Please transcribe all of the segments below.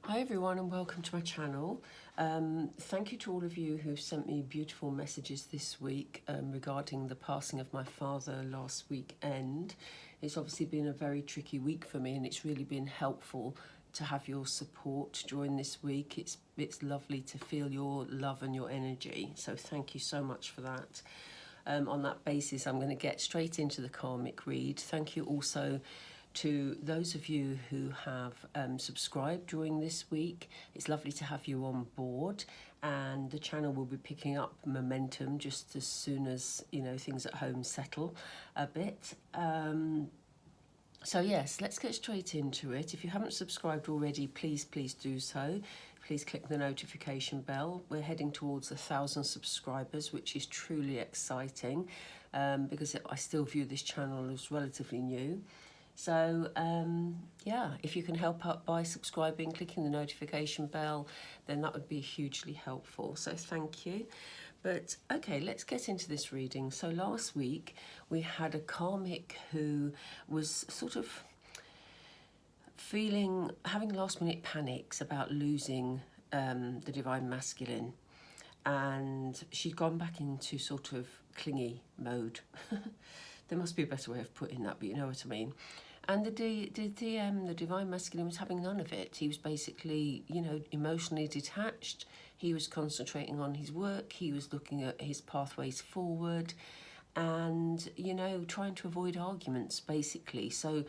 Hi everyone and welcome to my channel. Thank you to all of you who sent me beautiful messages this week regarding the passing of my father last weekend. It's obviously been a very tricky week for me and it's really been helpful to have your support during this week. It's lovely to feel your love and your energy, so thank you so much for that. On that basis, I'm going to get straight into the karmic read. Thank you also to those of you who have subscribed during this week. It's lovely to have you on board, and the channel will be picking up momentum just as soon as things at home settle a bit. So yes, let's get straight into it. If you haven't subscribed already, please do so. Please click the notification bell. We're heading towards 1,000 subscribers, which is truly exciting because I still view this channel as relatively new. So yeah, if you can help out by subscribing, clicking the notification bell, then that would be hugely helpful. So thank you. But okay, let's get into this reading. So last week we had a karmic who was sort of having last minute panics about losing the divine masculine, and she'd gone back into sort of clingy mode. There must be a better way of putting that, but you know what I mean. And the divine masculine, was having none of it. He was basically, emotionally detached. He was concentrating on his work. He was looking at his pathways forward and, trying to avoid arguments, basically. So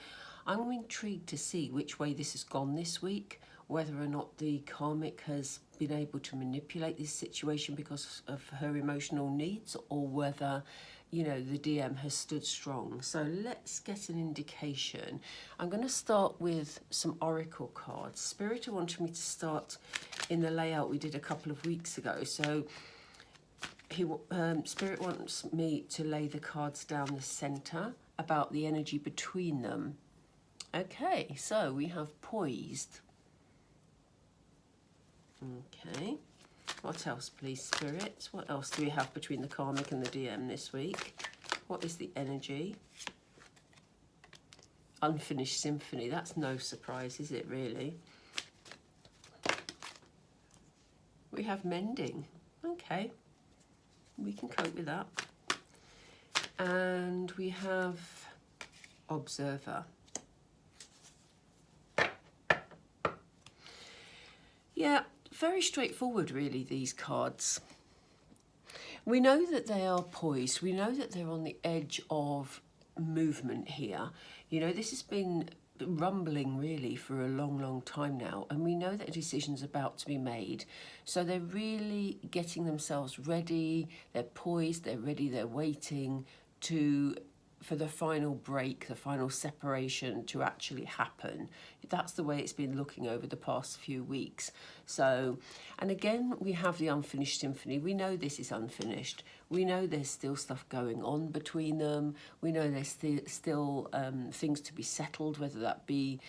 I'm intrigued to see which way this has gone this week, whether or not the karmic has been able to manipulate this situation because of her emotional needs, or whether the DM has stood strong. So let's get an indication. I'm going to start with some oracle cards. Spirit wanted me to start in the layout we did a couple of weeks ago. So Spirit wants me to lay the cards down the center about the energy between them. Okay, so we have poised. Okay. What else, please, Spirit? What else do we have between the karmic and the DM this week? What is the energy? Unfinished symphony. That's no surprise, is it, really? We have mending. Okay. We can cope with that. And we have observer. Yeah. Very straightforward, really, these cards. We know that they are poised. We know that they're on the edge of movement here. This has been rumbling, really, for a long time now. And we know that a decision's about to be made. So they're really getting themselves ready. They're poised, they're ready, they're waiting for the final break, the final separation to actually happen. That's the way it's been looking over the past few weeks. So, and again, we have the unfinished symphony. We know this is unfinished. We know there's still stuff going on between them. We know there's still things to be settled, whether that be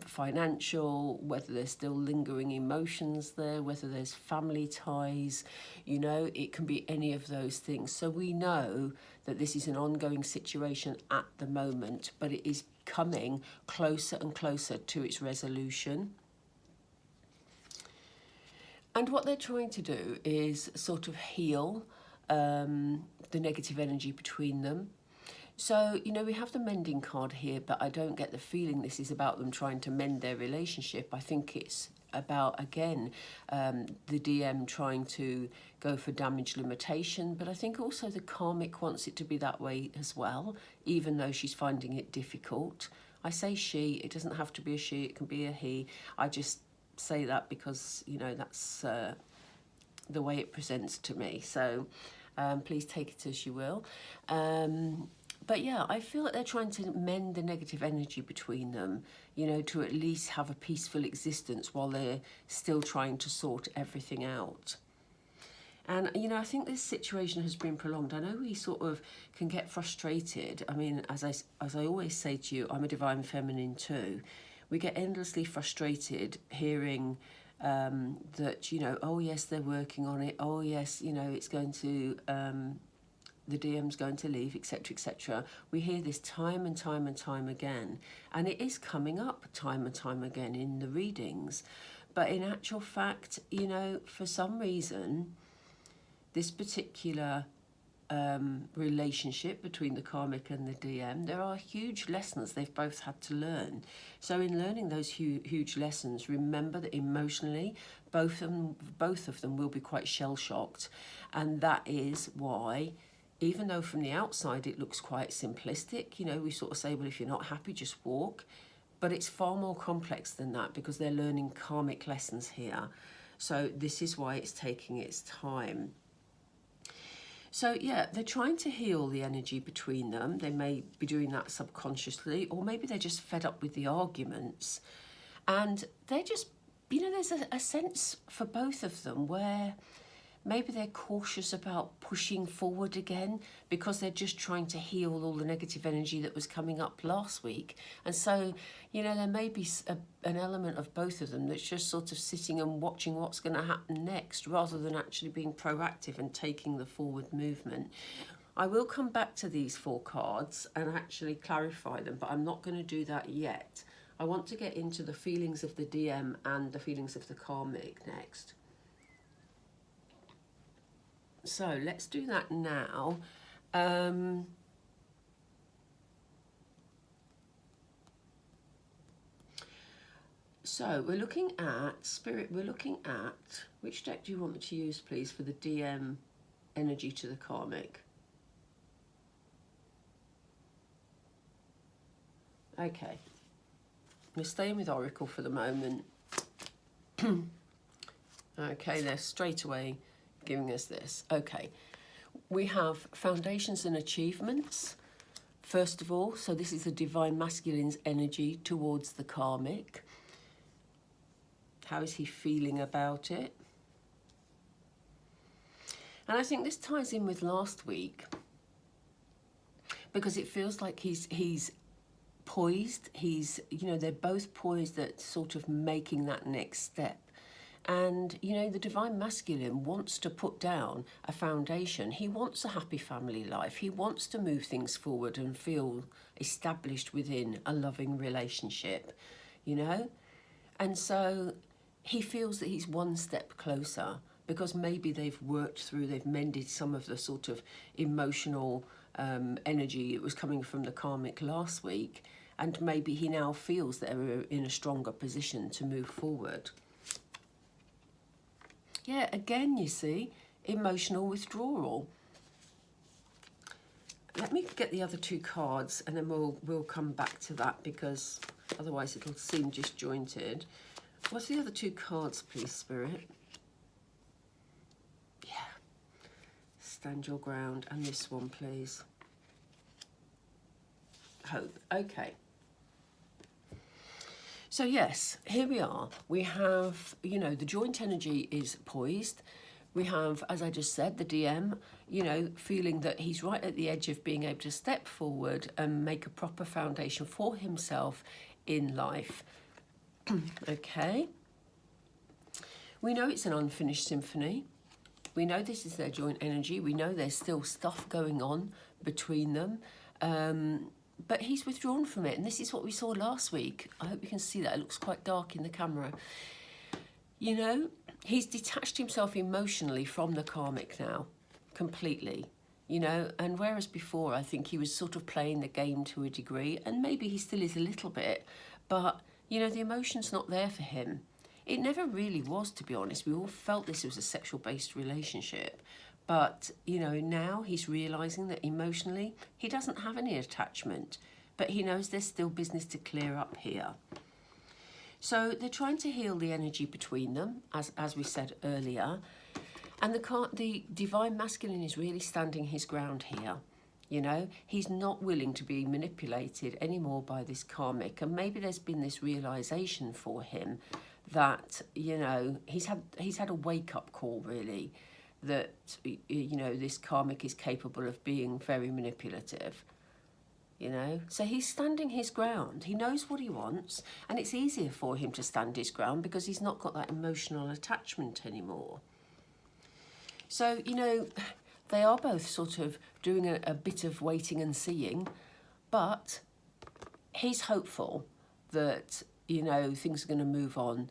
financial, whether there's still lingering emotions there, whether there's family ties, it can be any of those things. So we know that this is an ongoing situation at the moment, but it is coming closer and closer to its resolution. And what they're trying to do is sort of heal the negative energy between them. So, we have the mending card here, but I don't get the feeling this is about them trying to mend their relationship. I think it's about, again, the DM trying to go for damage limitation, but I think also the karmic wants it to be that way as well, even though she's finding it difficult. I say she, it doesn't have to be a she, it can be a he. I just say that because, that's the way it presents to me. So please take it as you will. But yeah, I feel like they're trying to mend the negative energy between them, to at least have a peaceful existence while they're still trying to sort everything out. And, I think this situation has been prolonged. I know we sort of can get frustrated. I mean, as I always say to you, I'm a divine feminine too. We get endlessly frustrated hearing that, oh yes, they're working on it. Oh yes, it's going to the DM's going to leave, etc., etc. We hear this time and time and time again, and it is coming up time and time again in the readings. But in actual fact, you know, for some reason, this particular relationship between the karmic and the DM, there are huge lessons they've both had to learn. So in learning those huge lessons, remember that emotionally, both of them will be quite shell-shocked, and that is why, even though from the outside it looks quite simplistic, you know, we sort of say, well, if you're not happy, just walk. But it's far more complex than that, because they're learning karmic lessons here. So this is why it's taking its time. So yeah, they're trying to heal the energy between them. They may be doing that subconsciously, or maybe they're just fed up with the arguments. And they're just, you know, there's a sense for both of them where maybe they're cautious about pushing forward again, because they're just trying to heal all the negative energy that was coming up last week. And so, you know, there may be an element of both of them that's just sort of sitting and watching what's going to happen next, rather than actually being proactive and taking the forward movement. I will come back to these 4 cards and actually clarify them, but I'm not going to do that yet. I want to get into the feelings of the DM and the feelings of the karmic next. So let's do that now. So we're looking at Spirit. We're looking at, which deck do you want me to use, please, for the DM energy to the karmic? Okay, we're staying with Oracle for the moment. Okay, they're straight away giving us this. Okay, we have foundations and achievements, first of all. So this is the divine masculine's energy towards the karmic. How is he feeling about it? And I think this ties in with last week, because it feels like he's poised. He's, you know, they're both poised at sort of making that next step. And, you know, the divine masculine wants to put down a foundation. He wants a happy family life. He wants to move things forward and feel established within a loving relationship, you know? And so he feels that he's one step closer, because maybe they've worked through, they've mended some of the sort of emotional energy that was coming from the karmic last week. And maybe he now feels that they're in a stronger position to move forward. Yeah, again, you see, emotional withdrawal. Let me get the other 2 cards, and then we'll come back to that, because otherwise it'll seem disjointed. What's the other 2 cards, please, Spirit? Yeah. Stand your ground. And this one, please. Hope. Okay. So yes, here we are. We have, you know, the joint energy is poised. We have, as I just said, the DM, you know, feeling that he's right at the edge of being able to step forward and make a proper foundation for himself in life. Okay. We know it's an unfinished symphony. We know this is their joint energy. We know there's still stuff going on between them. But he's withdrawn from it, and this is what we saw last week. I hope you can see that. It looks quite dark in the camera. You know, he's detached himself emotionally from the karmic now, completely. You know, and whereas before I think he was sort of playing the game to a degree, and maybe he still is a little bit, but, you know, the emotion's not there for him. It never really was, to be honest. We all felt this was a sexual-based relationship. But, you know, now he's realising that emotionally he doesn't have any attachment, but he knows there's still business to clear up here. So they're trying to heal the energy between them, as we said earlier. And the divine masculine is really standing his ground here. You know, he's not willing to be manipulated anymore by this karmic. And maybe there's been this realisation for him that, you know, he's had a wake-up call, really, that, you know, this karmic is capable of being very manipulative, you know. So he's standing his ground. He knows what he wants, and it's easier for him to stand his ground because he's not got that emotional attachment anymore. So, you know, they are both sort of doing a bit of waiting and seeing, but he's hopeful that, you know, things are going to move on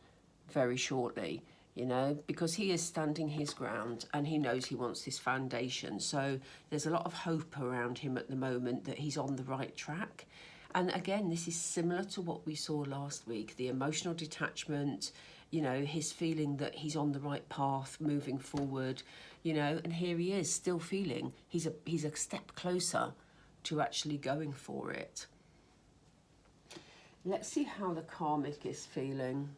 very shortly, you know, because he is standing his ground and he knows he wants this foundation. So there's a lot of hope around him at the moment that he's on the right track. And again, this is similar to what we saw last week, the emotional detachment, you know, his feeling that he's on the right path, moving forward, you know, and here he is still feeling he's a step closer to actually going for it. Let's see how the karmic is feeling.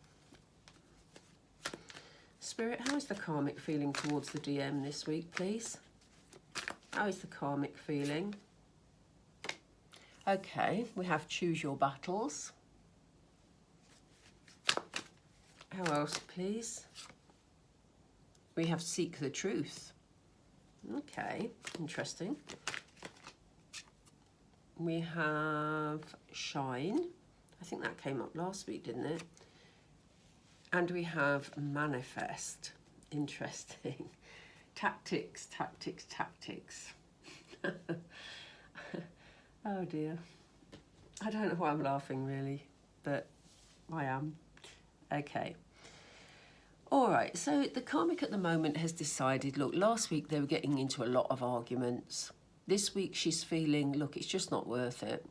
Spirit, how is the karmic feeling towards the DM this week, please? How is the karmic feeling? Okay, we have choose your battles. How else, please? We have seek the truth. Okay, interesting. We have shine. I think that came up last week, didn't it? And we have manifest. Interesting. Tactics, tactics, tactics. Oh dear. I don't know why I'm laughing really, but I am. Okay. All right, so the karmic at the moment has decided, look, last week they were getting into a lot of arguments. This week she's feeling, look, it's just not worth it,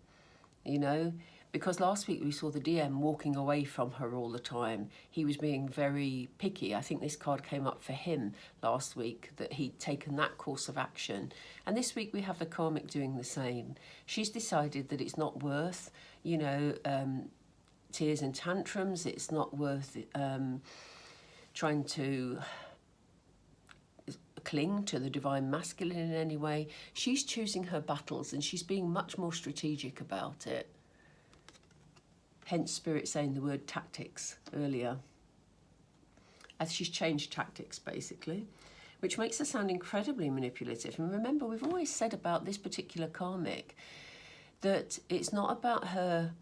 you know, because last week we saw the DM walking away from her all the time. He was being very picky. I think this card came up for him last week, that he'd taken that course of action. And this week we have the karmic doing the same. She's decided that it's not worth, you know, tears and tantrums. It's not worth trying to cling to the divine masculine in any way. She's choosing her battles and she's being much more strategic about it. Hence Spirit saying the word tactics earlier. As she's changed tactics basically, which makes her sound incredibly manipulative. And remember, we've always said about this particular karmic that it's not about her,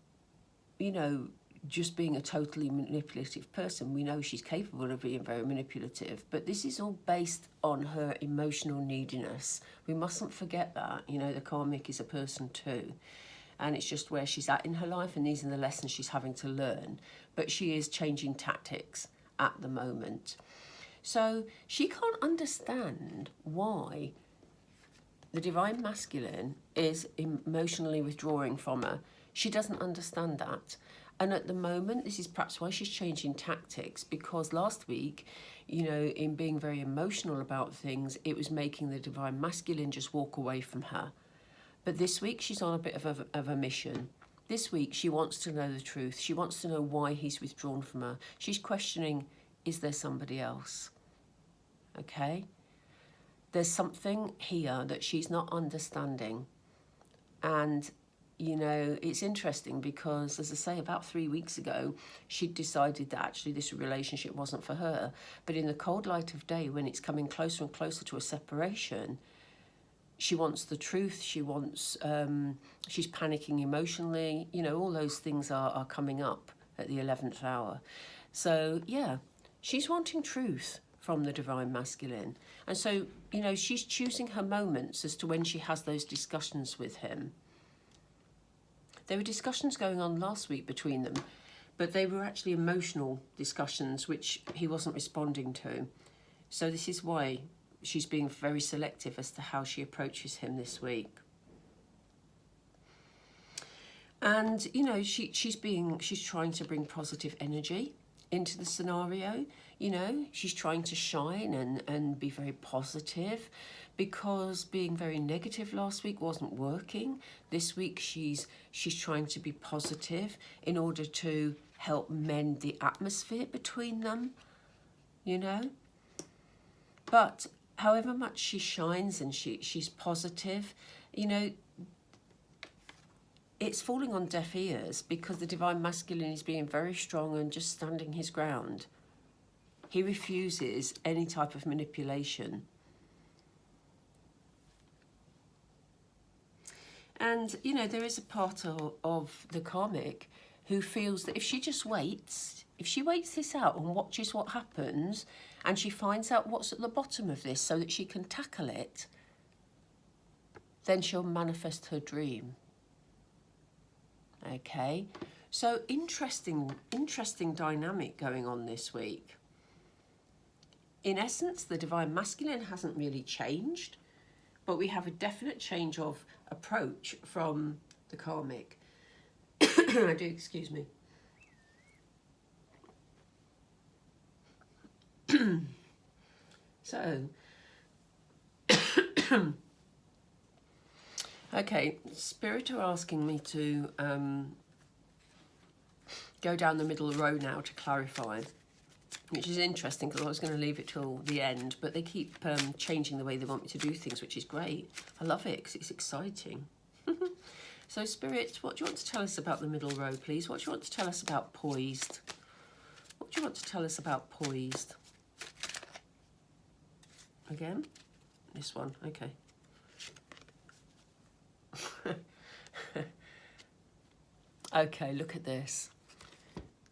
you know, just being a totally manipulative person. We know she's capable of being very manipulative, but this is all based on her emotional neediness. We mustn't forget that, you know, the karmic is a person too. And it's just where she's at in her life, and these are the lessons she's having to learn. But she is changing tactics at the moment. So she can't understand why the divine masculine is emotionally withdrawing from her. She doesn't understand that. And at the moment, this is perhaps why she's changing tactics, because last week, you know, in being very emotional about things, it was making the divine masculine just walk away from her. But this week, she's on a bit of a mission. This week, she wants to know the truth. She wants to know why he's withdrawn from her. She's questioning, is there somebody else? Okay? There's something here that she's not understanding. And, you know, it's interesting because, as I say, about 3 weeks ago, she'd decided that actually this relationship wasn't for her. But in the cold light of day, when it's coming closer and closer to a separation, she wants the truth, she wants, she's panicking emotionally, you know, all those things are coming up at the 11th hour. So, yeah, she's wanting truth from the divine masculine. And so, you know, she's choosing her moments as to when she has those discussions with him. There were discussions going on last week between them, but they were actually emotional discussions which he wasn't responding to. So this is why she's being very selective as to how she approaches him this week. And, you know, she's trying to bring positive energy into the scenario. You know, she's trying to shine and be very positive, because being very negative last week wasn't working. This week she's trying to be positive in order to help mend the atmosphere between them, you know. But however much she shines and she's positive, you know, it's falling on deaf ears because the divine masculine is being very strong and just standing his ground. He refuses any type of manipulation. And, you know, there is a part of the karmic who feels that if she just waits, if she waits this out and watches what happens, and she finds out what's at the bottom of this so that she can tackle it, then she'll manifest her dream. Okay, so interesting dynamic going on this week. In essence, the divine masculine hasn't really changed, but we have a definite change of approach from the karmic. I do, excuse me. So, okay, Spirit are asking me to go down the middle row now to clarify, which is interesting because I was going to leave it till the end, but they keep changing the way they want me to do things, which is great. I love it because it's exciting. So, Spirit, what do you want to tell us about the middle row, please? What do you want to tell us about poised? What do you want to tell us about poised? Again? This one, okay. Okay, look at this.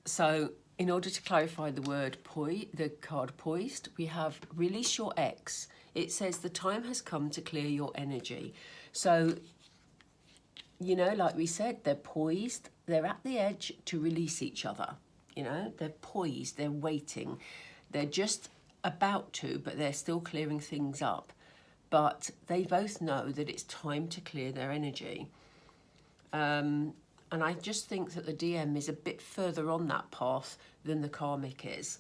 So, in order to clarify the word the card poised, we have release your ex. It says the time has come to clear your energy. So, you know, like we said, they're poised. They're at the edge to release each other. You know, they're poised. They're waiting. They're just about to, but they're still clearing things up. But they both know that it's time to clear their energy. And I just think that the DM is a bit further on that path than the karmic is,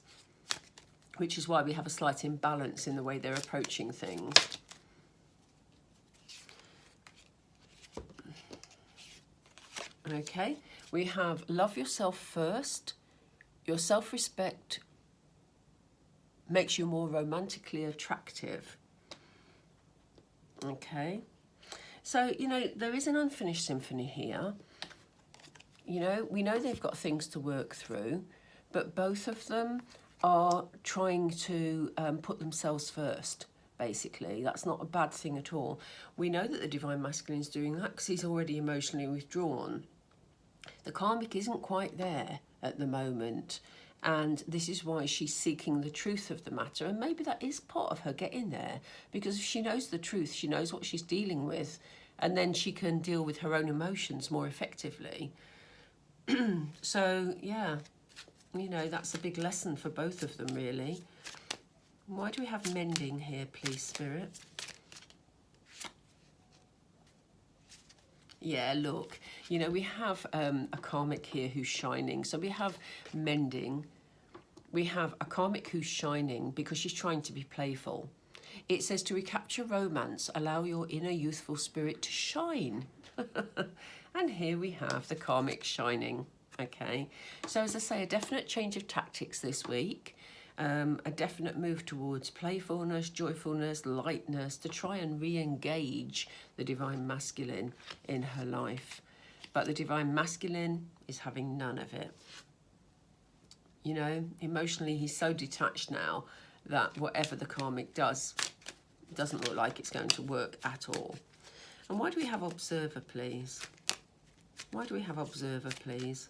which is why we have a slight imbalance in the way they're approaching things. Okay, we have love yourself first. Your self-respect makes you more romantically attractive. Okay, so, you know, there is an unfinished symphony here. You know, we know they've got things to work through, but both of them are trying to put themselves first, basically. That's not a bad thing at all. We know that the divine masculine is doing that because he's already emotionally withdrawn. The karmic isn't quite there at the moment, and this is why she's seeking the truth of the matter, and maybe that is part of her getting there, because if she knows the truth, she knows what she's dealing with, and then she can deal with her own emotions more effectively. So, yeah, you know, that's a big lesson for both of them, really. Why do we have mending here, please, Spirit? Yeah, look, you know, we have a karmic here who's shining. So we have mending. We have a karmic who's shining because she's trying to be playful. It says to recapture romance, allow your inner youthful spirit to shine. And here we have the karmic shining. Okay, so as I say, a definite change of tactics this week. A definite move towards playfulness, joyfulness, lightness, to try and re-engage the divine masculine in her life. But the divine masculine is having none of it. You know, emotionally, he's so detached now that whatever the karmic does, doesn't look like it's going to work at all. And why do we have observer, please? Why do we have observer, please?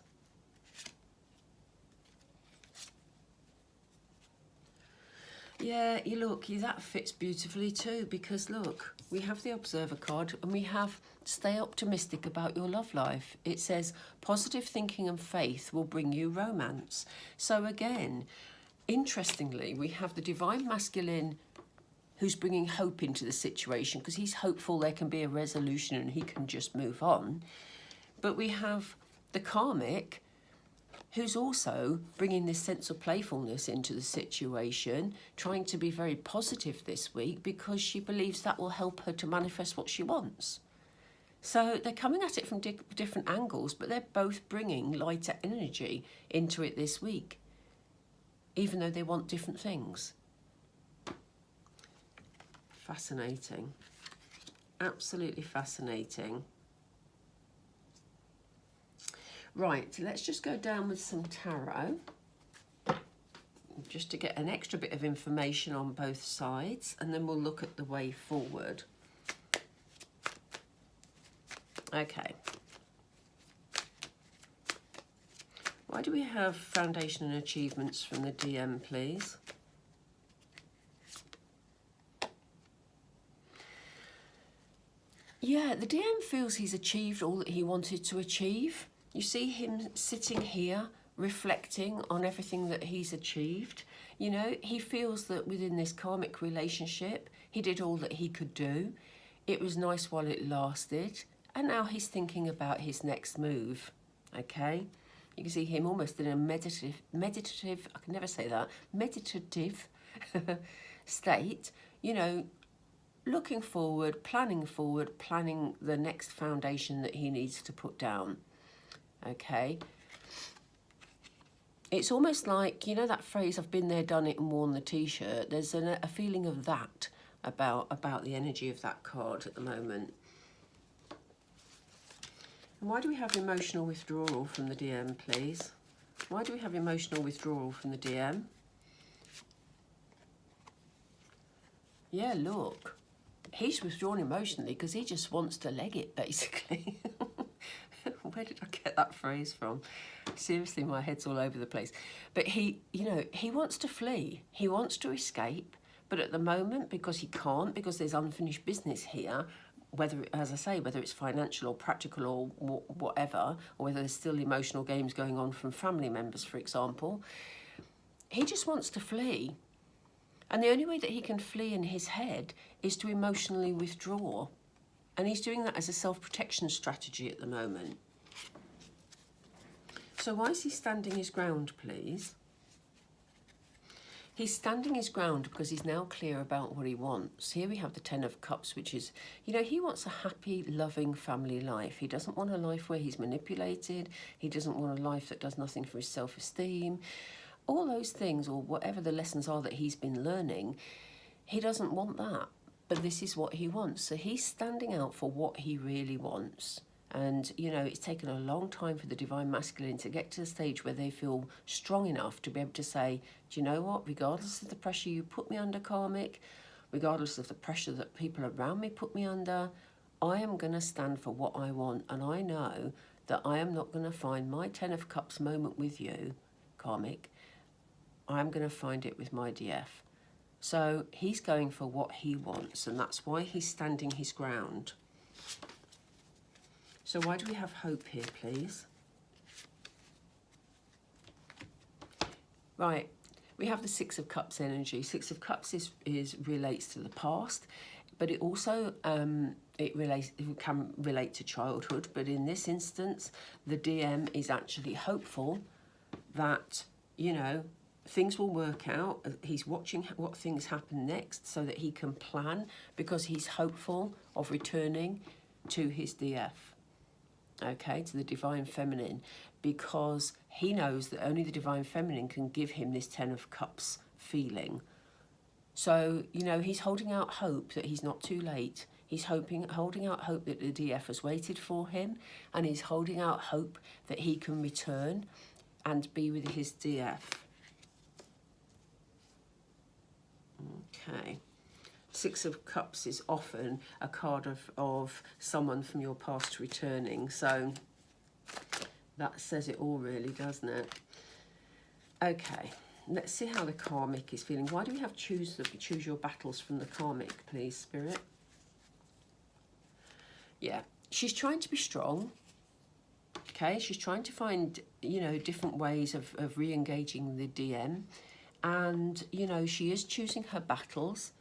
Yeah, you look, that fits beautifully too, because look, we have the observer card and we have stay optimistic about your love life. It says positive thinking and faith will bring you romance. So again, interestingly, we have the divine masculine who's bringing hope into the situation because he's hopeful there can be a resolution and he can just move on. But we have the karmic who's also bringing this sense of playfulness into the situation, trying to be very positive this week because she believes that will help her to manifest what she wants. So they're coming at it from different angles, but they're both bringing lighter energy into it this week, even though they want different things. Fascinating. Absolutely fascinating. Right, let's just go down with some tarot, just to get an extra bit of information on both sides, and then we'll look at the way forward. Okay. Why do we have foundation and achievements from the DM, please? Yeah, the DM feels he's achieved all that he wanted to achieve. You see him sitting here reflecting on everything that he's achieved. You know, he feels that within this karmic relationship, he did all that he could do. It was nice while it lasted. And now he's thinking about his next move. Okay? You can see him almost in a meditative, I can never say that, meditative state. You know, looking forward, planning the next foundation that he needs to put down. Okay? It's almost like, you know that phrase, I've been there, done it and worn the t-shirt. There's a feeling of that about the energy of that card at the moment. And why do we have emotional withdrawal from the DM, please? Why do we have emotional withdrawal from the DM? Yeah, look. He's withdrawn emotionally because he just wants to leg it, basically. Where did I get that phrase from? Seriously, my head's all over the place. But he, you know, he wants to flee. He wants to escape. But at the moment, because he can't, because there's unfinished business here, whether, as I say, whether it's financial or practical or whatever, or whether there's still emotional games going on from family members, for example, he just wants to flee. And the only way that he can flee in his head is to emotionally withdraw. And he's doing that as a self-protection strategy at the moment. So why is he standing his ground, please? He's standing his ground because he's now clear about what he wants. Here we have the Ten of Cups, which is, you know, he wants a happy, loving family life. He doesn't want a life where he's manipulated. He doesn't want a life that does nothing for his self-esteem. All those things, or whatever the lessons are that he's been learning, he doesn't want that. But this is what he wants. So he's standing out for what he really wants. And, you know, it's taken a long time for the Divine Masculine to get to the stage where they feel strong enough to be able to say, do you know what, regardless of the pressure you put me under, Karmic, regardless of the pressure that people around me put me under, I am going to stand for what I want. And I know that I am not going to find my Ten of Cups moment with you, Karmic. I'm going to find it with my DF. So he's going for what he wants, and that's why he's standing his ground. So why do we have hope here, please? Right, we have the Six of Cups energy. Six of Cups is relates to the past, but it also it can relate to childhood. But in this instance, the DM is actually hopeful that, you know, things will work out. He's watching what things happen next so that he can plan, because he's hopeful of returning to his DF. Okay, to the Divine Feminine, because he knows that only the Divine Feminine can give him this Ten of Cups feeling. So, you know, he's holding out hope that he's not too late. He's holding out hope that the DF has waited for him, and he's holding out hope that he can return and be with his DF. Okay. Six of Cups is often a card of someone from your past returning. So that says it all, really, doesn't it? Okay, let's see how the Karmic is feeling. Why do we have choose your battles from the Karmic, please, Spirit? Yeah, she's trying to be strong. Okay, she's trying to find, you know, different ways of re-engaging the DM. And, you know, she is choosing her battles.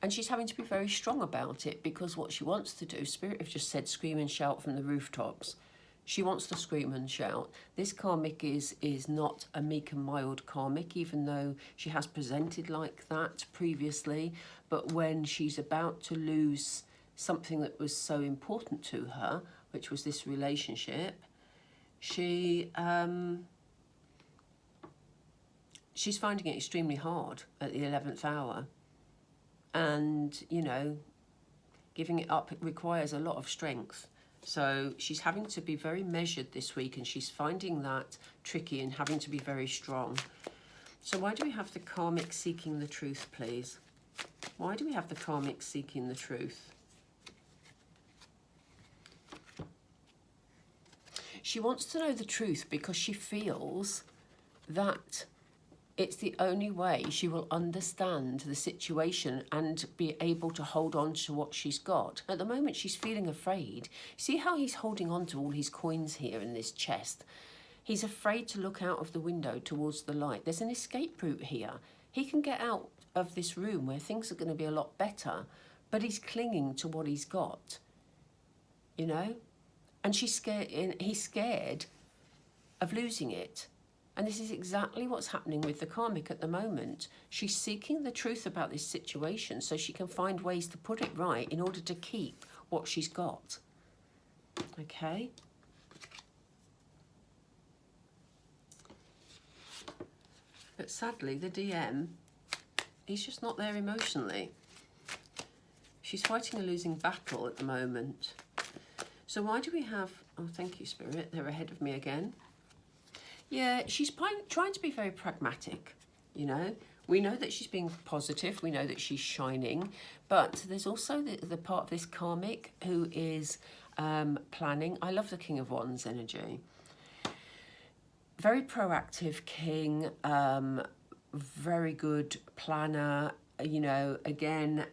And she's having to be very strong about it, because what she wants to do, Spirit have just said scream and shout from the rooftops. She wants to scream and shout. This Karmic is not a meek and mild Karmic, even though she has presented like that previously. But when she's about to lose something that was so important to her, which was this relationship, she's finding it extremely hard at the 11th hour. And, you know, giving it up, it requires a lot of strength. So she's having to be very measured this week, and she's finding that tricky and having to be very strong. So why do we have the Karmic seeking the truth, please? Why do we have the Karmic seeking the truth? She wants to know the truth because she feels that It's the only way she will understand the situation and be able to hold on to what she's got. At the moment, she's feeling afraid. See how he's holding on to all his coins here in this chest? He's afraid to look out of the window towards the light. There's an escape route here. He can get out of this room where things are going to be a lot better, but he's clinging to what he's got, you know? And she's scared, he's scared of losing it. And this is exactly what's happening with the karmic at the moment. She's seeking the truth about this situation so she can find ways to put it right in order to keep what she's got. Okay? But sadly, the DM, he's just not there emotionally. She's fighting a losing battle at the moment. So why do we have... Oh, thank you, Spirit. They're ahead of me again. Yeah, she's trying to be very pragmatic, you know. We know that she's being positive. We know that she's shining. But there's also the part of this karmic who is planning. I love the King of Wands energy. Very proactive king, very good planner, you know, again,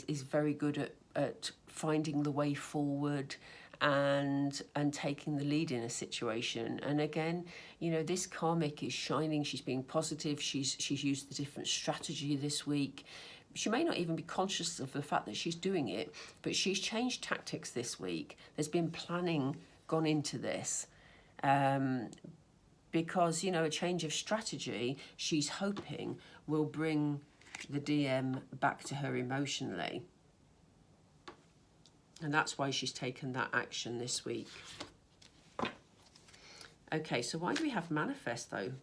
is very good at finding the way forward and taking the lead in a situation. And again, you know, this karmic is shining. She's being positive. She's used a different strategy this week. She may not even be conscious of the fact that she's doing it, but she's changed tactics this week. There's been planning gone into this. Because, you know, a change of strategy, she's hoping will bring the DM back to her emotionally. And that's why she's taken that action this week. Okay, so why do we have manifest, though?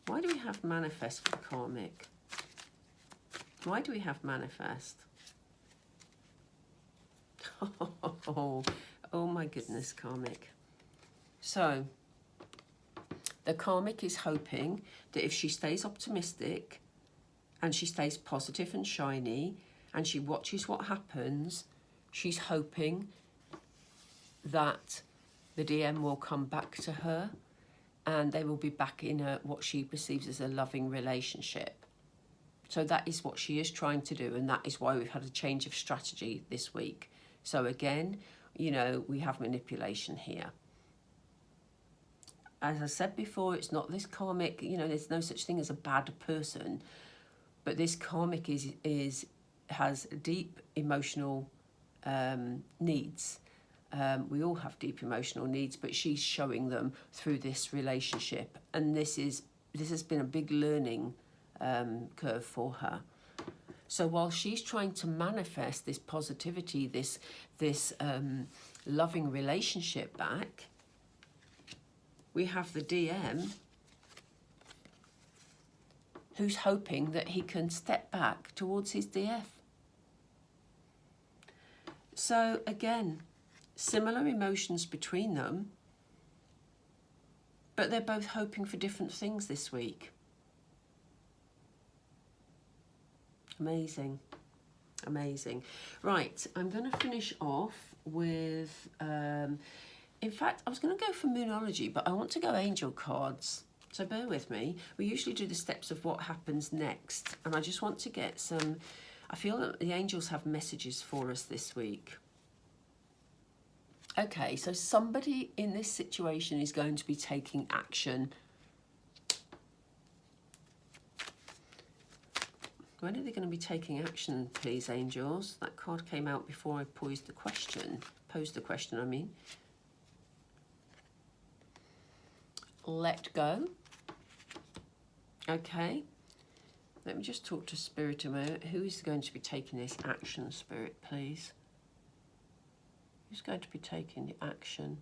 Why do we have manifest for the karmic? Why do we have manifest? Oh my goodness, karmic. So... the karmic is hoping that if she stays optimistic and she stays positive and shiny and she watches what happens, she's hoping that the DM will come back to her and they will be back in what she perceives as a loving relationship. So that is what she is trying to do, and that is why we've had a change of strategy this week. So again, you know, we have manipulation here. As I said before, it's not this karmic, you know, there's no such thing as a bad person, but this karmic has deep emotional needs. We all have deep emotional needs, but she's showing them through this relationship, and this has been a big learning curve for her. So while she's trying to manifest this positivity, this loving relationship back, we have the DM who's hoping that he can step back towards his DF. So again, similar emotions between them, but they're both hoping for different things this week. Amazing. Amazing. Right, I'm going to finish off with... in fact, I was going to go for Moonology, but I want to go Angel cards. So bear with me. We usually do the steps of what happens next. And I just want to get some... I feel that the angels have messages for us this week. Okay, so somebody in this situation is going to be taking action. When are they going to be taking action, please, angels? That card came out before I posed the question. I mean. Let go. Okay. Let me just talk to Spirit a moment. Who is going to be taking this action, Spirit, please? Who's going to be taking the action?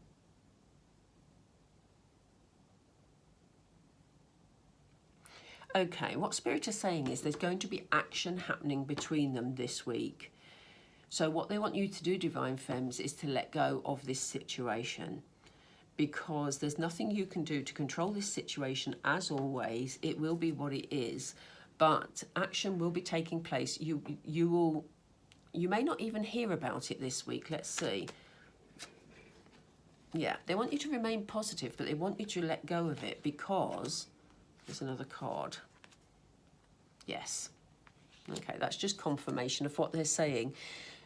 Okay, what Spirit is saying is there's going to be action happening between them this week. So what they want you to do, Divine Femmes, is to let go of this situation, because there's nothing you can do to control this situation. As always, it will be what it is, but action will be taking place. You may not even hear about it this week. Let's see. Yeah, they want you to remain positive, but they want you to let go of it, because there's another card. Yes. Okay, that's just confirmation of what they're saying.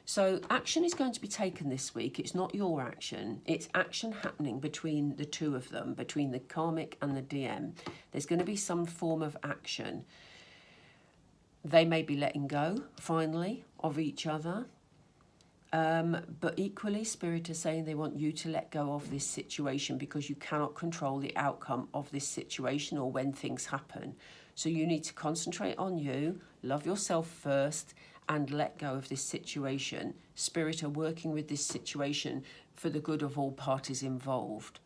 So action is going to be taken this week. It's not your action. It's action happening between the two of them, between the karmic and the DM. There's going to be some form of action. They may be letting go, finally, of each other. But equally, Spirit is saying they want you to let go of this situation because you cannot control the outcome of this situation or when things happen. So you need to concentrate on you, love yourself first, and let go of this situation. Spirit are working with this situation for the good of all parties involved.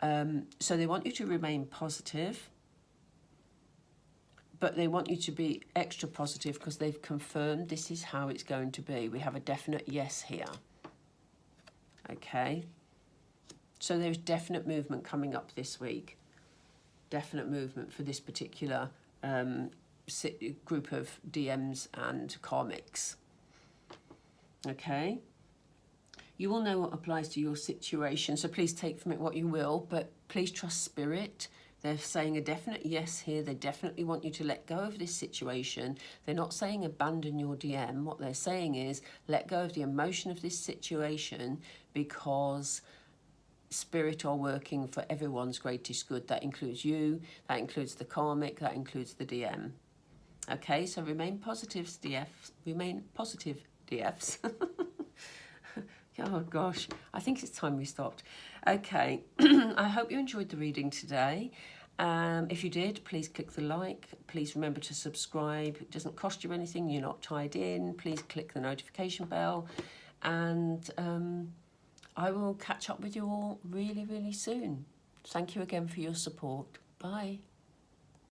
So they want you to remain positive, but they want you to be extra positive because they've confirmed this is how it's going to be. We have a definite yes here. Okay. So there's definite movement coming up this week. Definite movement for this particular group of DMs and karmics. Okay. You will know what applies to your situation, so please take from it what you will, but please trust Spirit. They're saying a definite yes here. They definitely want you to let go of this situation. They're not saying abandon your DM. What they're saying is let go of the emotion of this situation because Spirit are working for everyone's greatest good. That includes you, that includes the karmic, that includes the DM. Okay, so remain positive, DFs. Remain positive, DFs. Oh gosh, I think it's time we stopped. Okay, I hope you enjoyed the reading today. If you did, please click the like. Please remember to subscribe. It doesn't cost you anything. You're not tied in. Please click the notification bell. And I will catch up with you all really, really soon. Thank you again for your support. Bye.